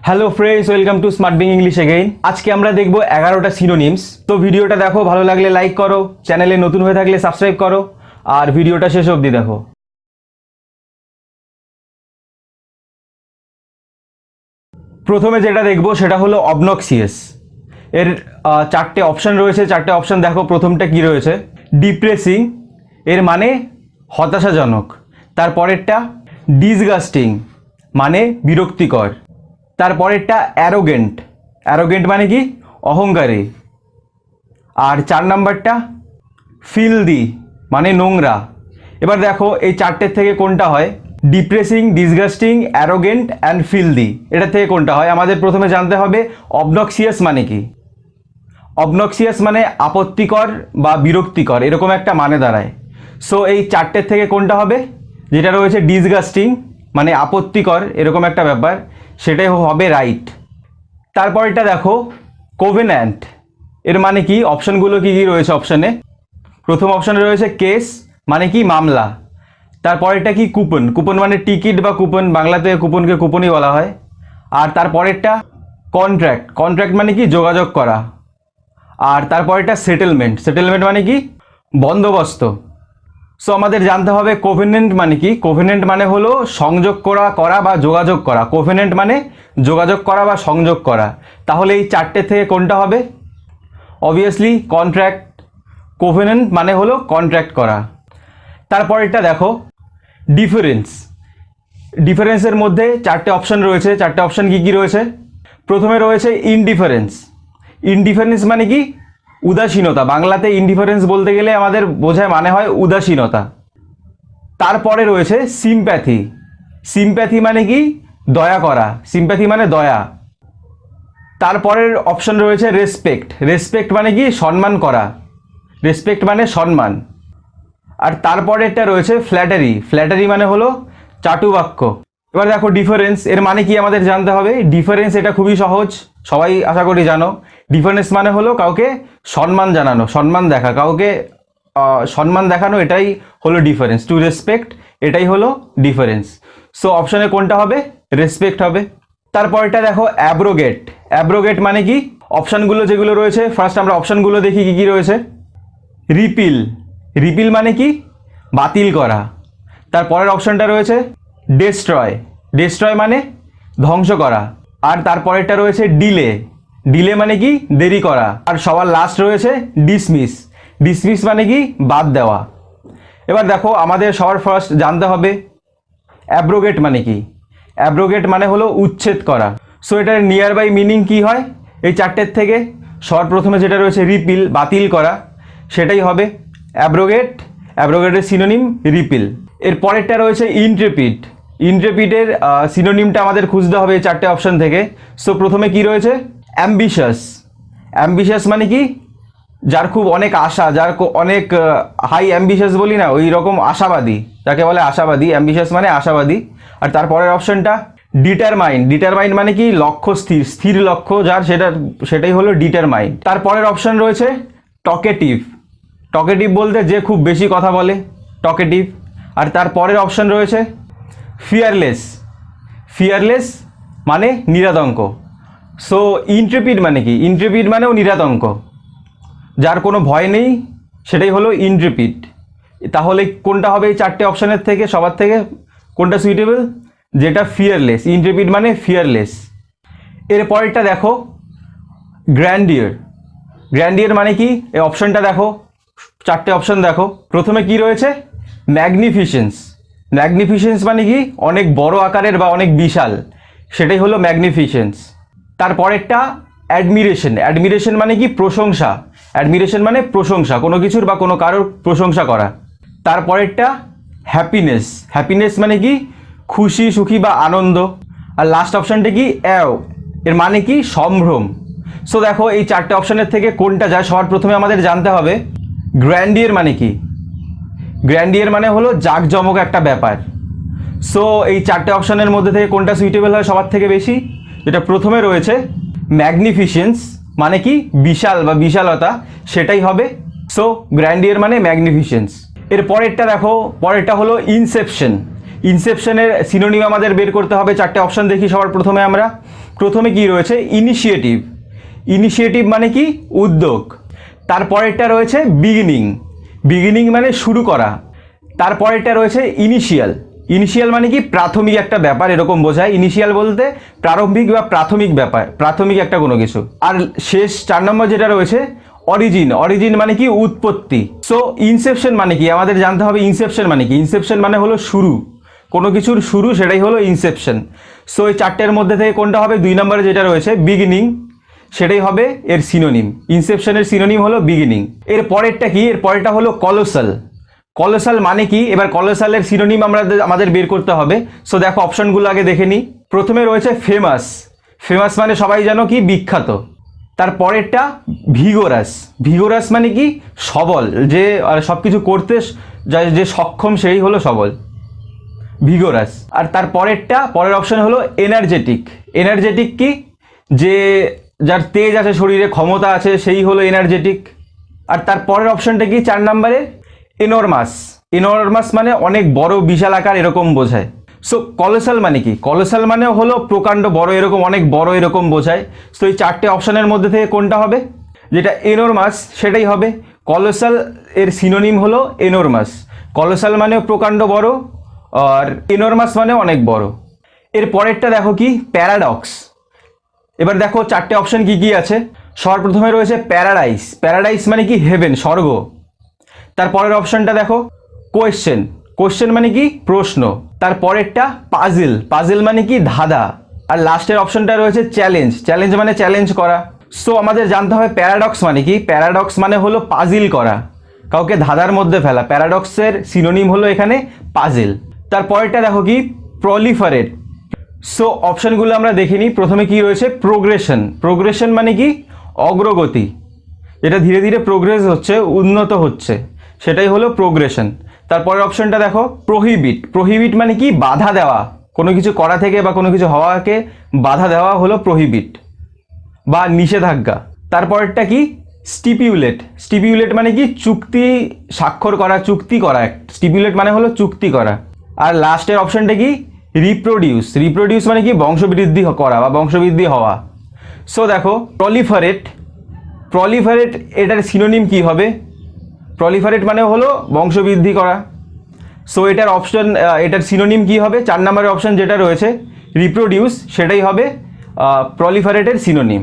Hello friends, welcome to Smartbing English again. আজকে আমরা দেখব 11টা সিনোনিমস। তো ভিডিওটা দেখো, ভালো লাগলে লাইক করো, চ্যানেলে নতুন হয়ে থাকলে সাবস্ক্রাইব করো, আর ভিডিওটা শেষ অবধি দেখো। প্রথমে যেটা দেখব সেটা হলো অবনক্সিয়াস। এর চারটে অপশন রয়েছে, চারটে অপশন দেখো। প্রথমটা কি রয়েছে? ডিপ্রেসিং, এর মানে হতাশাজনক। তারপরেরটা ডিসগাস্টিং, মানে বিরক্তিকর। তারপরেরটা অ্যারোগেন্ট, অ্যারোগেন্ট মানে কি? অহংকারী। আর 4 নাম্বারটা ফিলদি, মানে নোংরা। এবার দেখো এই চারটের থেকে কোনটা হয়? Depressing, disgusting, arrogant and filthy, এটা থেকে কোনটা হয়? আমাদের প্রথমে জানতে হবে অবনক্সিয়াস মানে কি। অবনক্সিয়াস মানে আপত্তিকর বা বিরক্তিকর, এরকম একটা মানে দাঁড়ায়। সো এই চারটের থেকে কোনটা হবে? যেটা রয়েছে ডিসগাস্টিং, মানে আপত্তিকর এরকম একটা ব্যাপার, সেটাই হবে রাইট। তারপরটা দেখো কোভেন্যান্ট, এর মানে কি? অপশনগুলো কি কি রয়েছে অপশানে? প্রথম অপশানে রয়েছে কেস, মানে কি? মামলা। তারপরেরটা কি? কুপন, কুপন মানে টিকিট বা কুপন, বাংলাতে কুপনকে কুপনই বলা হয়। আর তারপরেরটা কন্ট্রাক্ট, কন্ট্রাক্ট মানে কি? যোগাযোগ করা। আর তারপরেরটা সেটেলমেন্ট, সেটেলমেন্ট মানে কি? বন্দোবস্ত। সো আমাদের জানতে হবে কোভেনেন্ট মানে কি। কোভেনেন্ট মানে হলো সংযোগ করা বা যোগাযোগ করা। কোভেনেন্ট মানে যোগাযোগ করা বা সংযোগ করা। তাহলে এই চারটে থেকে কোনটা হবে? Obviously contract. কোভেনেন্ট মানে হলো কন্ট্রাক্ট করা। তারপরেরটা দেখো ডিফারেন্স। ডিফারেন্সের মধ্যে চারটে অপশন রয়েছে। চারটে অপশন কি কি রয়েছে? প্রথমে রয়েছে ইনডিফারেন্স। ইনডিফারেন্স মানে কি? উদাসীনতা। বাংলাতে ইনডিফারেন্স বলতে গেলে আমাদের বোঝায় মানে হয় উদাসীনতা। তারপরে রয়েছে সিম্প্যাথি। সিম্প্যাথি মানে কি? দয়া করা। সিম্প্যাথি মানে দয়া। তারপরের অপশন রয়েছে রেসপেক্ট। রেসপেক্ট মানে কি? সম্মান করা। রেসপেক্ট মানে সম্মান। আর তারপরেরটা রয়েছে ফ্ল্যাটারি। ফ্ল্যাটারি মানে হলো চাটুবাক্য। এবার দেখো ডিফারেন্স, এর মানে কি আমাদের জানতে হবে। ডিফারেন্স এটা খুবই সহজ, সবাই আশা করি জানো। ডিফারেন্স মানে হলো কাউকে সম্মান জানানো, সম্মান দেখা, কাউকে সম্মান দেখানো, এটাই হলো ডিফারেন্স। টু রেসপেক্ট, এটাই হলো ডিফারেন্স। সো অপশনে কোনটা হবে? রেসপেক্ট হবে। তারপরটা দেখো অ্যাব্রোগেট। অ্যাব্রোগেট মানে কি? অপশানগুলো যেগুলো রয়েছে, ফার্স্ট আমরা অপশানগুলো দেখি কি কি রয়েছে। রিপিল, রিপিল মানে কি? বাতিল করা। তারপরের অপশানটা রয়েছে ডেস্ট্রয়। ডেস্ট্রয় মানে ধ্বংস করা। আর তারপরেরটা রয়েছে ডিলে। ডিলে মানে কি? দেরি করা। আর সবার লাস্ট রয়েছে ডিসমিস। ডিসমিস মানে কি? বাদ দেওয়া। এবার দেখো আমাদের সবার ফার্স্ট জানতে হবে অ্যাব্রোগেট মানে কি। অ্যাব্রোগেট মানে হলো উচ্ছেদ করা। সো এটার নিয়ার বাই মিনিং কি হয় এই চারটের থেকে? সবার প্রথমে যেটা রয়েছে রিপিল, বাতিল করা, সেটাই হবে অ্যাব্রোগেট। অ্যাব্রোগেটের synonym repeal. এর পরেরটা রয়েছে ইন্ট্রেপিড। ইন্ট্রেপিডের সিনোনিমটা আমাদের খুঁজতে হবে এই চারটে অপশন থেকে। সো প্রথমে কি রয়েছে? অ্যাম্বিশাস। অ্যাম্বিশাস মানে কি? যার খুব অনেক আশা, যার অনেক হাই অ্যাম্বিশাস বলি না, ওই রকম আশাবাদী, যাকে বলে আশাবাদী। অ্যাম্বিশাস মানে আশাবাদী। আর তারপরের অপশনটা ডিটারমাইন্ড। ডিটারমাইন্ড মানে কি? লক্ষ্য স্থির, স্থির লক্ষ্য যার, সেটাই হলো ডিটারমাইন্ড। তারপরের অপশন রয়েছে টকেটিভ। টকেটিভ বলতে যে খুব বেশি কথা বলে, টকেটিভ। আর তারপরের অপশন রয়েছে ফিয়ারলেস। ফিয়ারলেস মানে নিরাতঙ্ক। সো ইন্ট্রেপিড মানে কি? ইন্ট্রেপিড মানেও নিরাতঙ্ক, যার কোনো ভয় নেই, সেটাই হলো ইন্ট্রেপিড। তাহলে কোনটা হবে এই চারটে অপশানের থেকে? সবার থেকে কোনটা সুইটেবল? যেটা ফিয়ারলেস। ইন্ট্রেপিড মানে ফিয়ারলেস। এর পরেরটা দেখো গ্র্যান্ডিয়ার। গ্র্যান্ডিয়ার মানে কি? এই অপশনটা দেখো, চারটে অপশন দেখো। প্রথমে কি রয়েছে? ম্যাগনিফিসেন্স। ম্যাগনিফিসেন্স মানে কি? অনেক বড় আকারের বা অনেক বিশাল, সেটাই হলো ম্যাগনিফিসেন্স। তারপরেরটা অ্যাডমিরেশন। অ্যাডমিরেশন মানে কি? প্রশংসা। অ্যাডমিরেশন মানে প্রশংসা, কোনো কিছুর বা কোনো কারোর প্রশংসা করা। তারপরেরটা হ্যাপিনেস। হ্যাপিনেস মানে কি? খুশি, সুখী বা আনন্দ। আর লাস্ট অপশানটা কি? এর মানে কি? সম্ভ্রম। সো দেখো এই চারটে অপশানের থেকে কোনটা যায়? সবার প্রথমে আমাদের জানতে হবে গ্র্যান্ডিয়ার মানে কি। গ্র্যান্ডিয়ার মানে হলো জাঁকজমক একটা ব্যাপার। সো এই চারটে অপশানের মধ্যে থেকে কোনটা সুইটেবল হয় সবার থেকে বেশি? যেটা প্রথমে রয়েছে ম্যাগনিফিসেন্স, মানে কি? বিশাল বা বিশালতা, সেটাই হবে। সো গ্র্যান্ডিয়ার মানে ম্যাগনিফিসেন্স। এর পরেরটা দেখো, পরেরটা হলো ইনসেপশন। ইনসেপশনের সিনোনিম আমাদের বের করতে হবে। চারটে অপশন দেখি সবার প্রথমে আমরা। প্রথমে কি রয়েছে? ইনিশিয়েটিভ। ইনিশিয়েটিভ মানে কি? উদ্যোগ। তারপরেরটা রয়েছে বিগিনিং। বিগিনিং মানে শুরু করা। তারপরেরটা রয়েছে ইনিশিয়াল। ইনিশিয়াল মানে কি? প্রাথমিক একটা ব্যাপার, এরকম বোঝায়। ইনিশিয়াল বলতে প্রারম্ভিক বা প্রাথমিক ব্যাপার, প্রাথমিক একটা কোনো কিছু। আর শেষ 4 নম্বর যেটা রয়েছে অরিজিন। অরিজিন মানে কি? উৎপত্তি। সো ইনসেপশন মানে কি? আমাদের জানতে হবে ইনসেপশন মানে কি। ইনসেপশন মানে হলো শুরু, কোনো কিছুর শুরু, সেটাই হলো ইনসেপশন। সো এই চারটের মধ্যে থেকে কোনটা হবে? 2 নম্বরে যেটা রয়েছে বিগিনিং, সেটাই হবে এর সিনোনিম। ইনসেপশনের সিনোনিম হলো বিগিনিং। এর পরেরটা কি? এর পরেরটা হলো কলোসাল। কলোসাল মানে কি? এবার কলোসালের সিনোনিম আমাদের বের করতে হবে। সো দেখো অপশনগুলো আগে দেখে নিই। প্রথমে রয়েছে ফেমাস। ফেমাস মানে সবাই জানো কি? বিখ্যাত। তারপরেরটা ভিগোরাস। ভিগোরাস মানে কি? সবল, যে সব কিছু করতে যে সক্ষম, সেই হলো সবল, ভিগোরাস। আর তারপরেরটা, পরের অপশন হলো এনার্জেটিক। এনার্জেটিক কি? যে যার তেজ আছে শরীরে, ক্ষমতা আছে, সেই হলো এনার্জেটিক। আর তার পরের অপশনটা কি? 4 নম্বরে এনরমাস। এনরমাস মানে অনেক বড়, বিশাল আকার, এরকম বোঝায়। সো কলোসাল মানে কি? কলোসাল মানে হলো প্রকাণ্ড, বড়, এরকম, অনেক বড়, এরকম বোঝায়। সো এই চারটে অপশনের মধ্যে থেকে কোনটা হবে? যেটা এনরমাস সেটাই হবে। কলোসাল এর সিনোনিম হলো এনরমাস। কলোসাল মানেও প্রকাণ্ড, বড়, আর এনরমাস মানে অনেক বড়। এর পরেরটা দেখো কি? প্যারাডক্স। এবার দেখো চারটে অপশন কি কি আছে। সবার প্রথমে রয়েছে প্যারাডাইস। প্যারাডাইস মানে কি? হেভেন, স্বর্গ। তারপরের অপশনটা দেখো কোয়েশ্চেন। কোয়েশ্চেন মানে কি? প্রশ্ন। তারপরেরটা পাজল। পাজল মানে কি? ধাঁধা। আর লাস্টের অপশনটা রয়েছে চ্যালেঞ্জ। চ্যালেঞ্জ মানে চ্যালেঞ্জ করা। সো আমাদের জানতে হবে প্যারাডক্স মানে কি। প্যারাডক্স মানে হলো পাজিল করা, কাউকে ধাঁধার মধ্যে ফেলা। প্যারাডক্সের সিনোনিম হলো এখানে পাজল। তারপরেরটা দেখো কি? প্রলিফারেট। সো অপশনগুলো আমরা দেখে নিই। প্রথমে কি রয়েছে? প্রোগ্রেশন। প্রোগ্রেশন মানে কি? অগ্রগতি, যেটা ধীরে ধীরে প্রোগ্রেস হচ্ছে, উন্নত হচ্ছে, সেটাই হলো প্রোগ্রেশন। তারপরের অপশনটা দেখো প্রোহিবিট। প্রোহিবিট মানে কি? বাধা দেওয়া, কোনো কিছু করা থেকে বা কোনো কিছু হওয়াকে বাধা দেওয়া হলো প্রোহিবিট বা নিষেধাজ্ঞা। তারপরেরটা কি? স্টিপিউলেট। স্টিপিউলেট মানে কি? চুক্তি স্বাক্ষর করা, চুক্তি করা। স্টিপিউলেট মানে হলো চুক্তি করা। আর লাস্টের অপশনটা কি? রিপ্রোডিউস। রিপ্রোডিউস মানে কি? বংশবৃদ্ধি করা বা বংশবৃদ্ধি হওয়া। সো দেখো প্রলিফারেট। প্রলিফারেট এটার সিনোনিম কি হবে? প্রলিফারেট মানে হলো বংশবৃদ্ধি করা। সো এটার অপশন, এটার সিনোনিম কি হবে? 4 নম্বরের অপশন যেটা রয়েছে রিপ্রোডিউস, সেটাই হবে প্রলিফারেটের সিনোনিম।